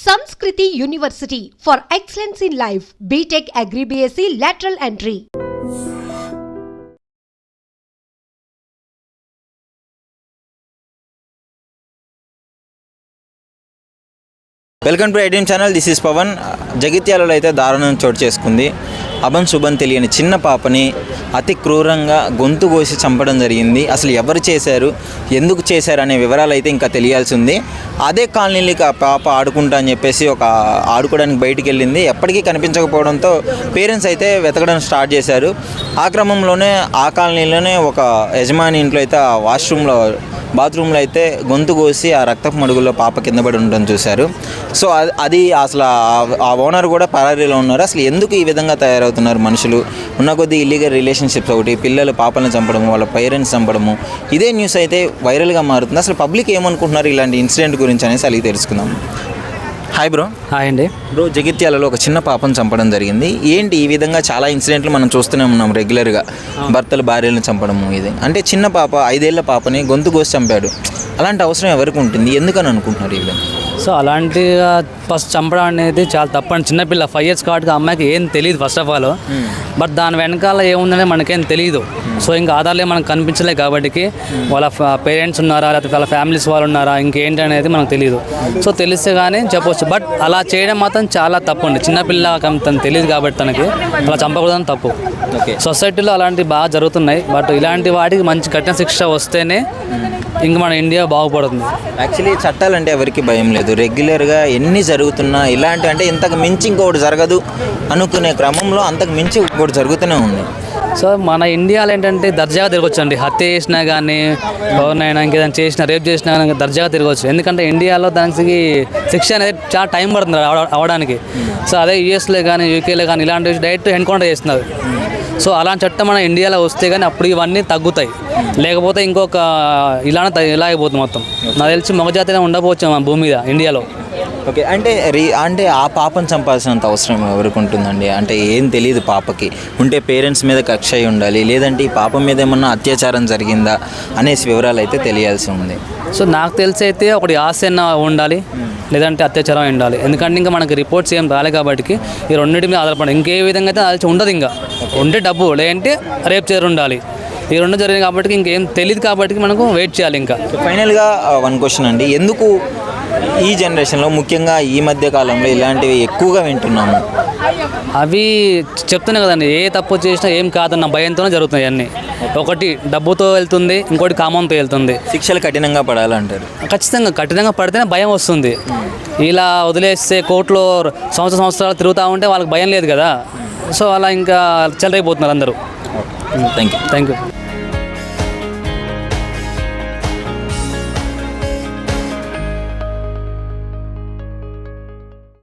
Sanskriti University for excellence in life. BTech Agri BSc lateral entry. Welcome to Idiom channel. This is Pavan. జగిత్యాలలో అయితే దారుణం చోటు చేసుకుంది. అభం శుభం తెలియని చిన్న పాపని అతి క్రూరంగా గొంతు కోసి చంపడం జరిగింది. అసలు ఎవరు చేశారు, ఎందుకు చేశారు అనే వివరాలు అయితే ఇంకా తెలియాల్సి ఉంది. అదే కాలనీకి ఆ పాప ఆడుకుంటా అని చెప్పేసి ఆడుకోవడానికి బయటికి వెళ్ళింది. ఎప్పటికీ కనిపించకపోవడంతో పేరెంట్స్ అయితే వెతకడం స్టార్ట్ చేశారు. ఆ క్రమంలోనే ఆ కాలనీలోనే ఒక యజమాని ఇంట్లో అయితే ఆ బాత్రూంలో అయితే గొంతు కోసి ఆ రక్తపు మడుగుల్లో పాప కింద పడి ఉండడం చూశారు. సో అది అసలు ఆ ఓనర్ కూడా పరారీలో ఉన్నారు. అసలు ఎందుకు ఈ విధంగా తయారవుతున్నారు మనుషులు? ఉన్న కొద్ది ఇల్లీగల్ రిలేషన్షిప్స్ ఒకటి, పిల్లలు పాపలను చంపడము, వాళ్ళ పేరెంట్స్ చంపడము, ఇదే న్యూస్ అయితే వైరల్గా మారుతుంది. అసలు పబ్లిక్ ఏమనుకుంటున్నారు ఇలాంటి ఇన్సిడెంట్ గురించి అనేసి అడిగి తెలుసుకుందాం. Hi bro. హాయ్ అండి. బ్రో, జగిత్యాలలో ఒక చిన్న పాపను చంపడం జరిగింది. ఏంటి ఈ విధంగా చాలా ఇన్సిడెంట్లు మనం చూస్తూనే ఉన్నాం రెగ్యులర్గా, భర్తలు భార్యలను చంపడము. ఇది అంటే చిన్న పాప 5 ఏళ్ల పాపని గొంతు కోసి చంపాడు. అలాంటి అవసరం ఎవరికి ఉంటుంది, ఎందుకని అనుకుంటున్నారు ఈ విధంగా? సో అలాంటి ఫస్ట్ చంపడం అనేది చాలా తప్పండి. చిన్నపిల్ల 5 years కాబట్టి ఆ అమ్మాయికి ఏం తెలియదు ఫస్ట్ ఆఫ్ ఆల్. బట్ దాని వెనకాల ఏముందనే మనకేం తెలియదు. సో ఇంకా ఆధారాలే మనకు కనిపించలేదు కాబట్టి వాళ్ళ పేరెంట్స్ ఉన్నారా, లేకపోతే వాళ్ళ ఫ్యామిలీస్ వాళ్ళు ఉన్నారా, ఇంకేంటి అనేది మనకు తెలియదు. సో తెలిస్తే కానీ చెప్పవచ్చు. బట్ అలా చేయడం మాత్రం చాలా తప్పు అండి. చిన్నపిల్ల తను తెలియదు కాబట్టి తనకి అలా చంపకూడదని తప్పు. సొసైటీలో అలాంటివి బాగా జరుగుతున్నాయి. బట్ ఇలాంటి వాటికి మంచి కఠిన శిక్ష వస్తేనే ఇంక మన ఇండియా బాగుపడుతుంది. యాక్చువల్లీ చట్టాలంటే ఎవరికి భయం లేదు. రెగ్యులర్గా ఎన్ని జరుగుతున్నా ఇలాంటి అంటే ఇంతకు మించి ఇంకొకటి జరగదు అనుకునే క్రమంలో అంతకు మించి ఇంకోటి జరుగుతూనే ఉంది. సో మన ఇండియాలో ఏంటంటే దర్జాగా తిరగచ్చు అండి. హత్య చేసినా కానీ, ఎవరినైనా ఇంకేదైనా చేసినా, రేప్ చేసినా కానీ దర్జాగా తిరగచ్చు. ఎందుకంటే ఇండియాలో దానికి శిక్ష అనేది చాలా టైం పడుతుంది అవడానికి. సో అదే యూఎస్లో కానీ, యూకేలో కానీ ఇలాంటి డైరెక్ట్ ఎన్కౌంటర్ చేస్తున్నారు. సో అలాంటి చట్టం మన ఇండియాలో వస్తే కానీ అప్పుడు ఇవన్నీ తగ్గుతాయి. లేకపోతే ఇంకొక ఇలా అయిపోతుంది మొత్తం. నాకు తెలిసి మగజాతిలో ఉండకపోవచ్చు మన భూమి మీద ఇండియాలో. ఓకే, అంటే ఆ పాపను చంపాల్సినంత అవసరం ఎవరికి ఉంటుందండి? అంటే ఏం తెలియదు పాపకి. ఉంటే పేరెంట్స్ మీద కక్ష అయి ఉండాలి, లేదంటే ఈ పాప మీద ఏమన్నా అత్యాచారం జరిగిందా అనేసి వివరాలు అయితే తెలియాల్సి ఉంది. సో నాకు తెలిసి అయితే ఒకటి ఆశన్న ఉండాలి, లేదంటే అత్యాచారం ఉండాలి. ఎందుకంటే ఇంకా మనకి రిపోర్ట్స్ ఏం రాలే కాబట్టి ఈ రెండింటి మీద ఆధారపడి ఇంకే విధంగా అయితే ఉండదు. ఇంకా ఉంటే డబ్బు, లేదంటే రేప్ చేరు ఉండాలి. ఈ రెండు జరిగింది కాబట్టి ఇంకేం తెలియదు కాబట్టి మనకు వెయిట్ చేయాలి. ఇంకా ఫైనల్గా వన్ క్వశ్చన్ అండి, ఎందుకు ఈ జనరేషన్లో ముఖ్యంగా ఈ మధ్య కాలంలో ఇలాంటివి ఎక్కువగా వింటున్నాము? అవి చెప్తున్నాయి కదండి, ఏ తప్పు చేసినా ఏం కాదన్న భయంతోనే జరుగుతున్నాయి అన్నీ. ఒకటి డబ్బుతో వెళ్తుంది, ఇంకోటి కామంతో వెళ్తుంది. శిక్షలు కఠినంగా పడాలంటారు. ఖచ్చితంగా కఠినంగా పడితేనే భయం వస్తుంది. ఇలా వదిలేస్తే కోర్టులో సంవత్సరాలు తిరుగుతూ ఉంటే వాళ్ళకి భయం లేదు కదా. సో అలా ఇంకా చెలరైపోతున్నారు అందరూ. Thank you.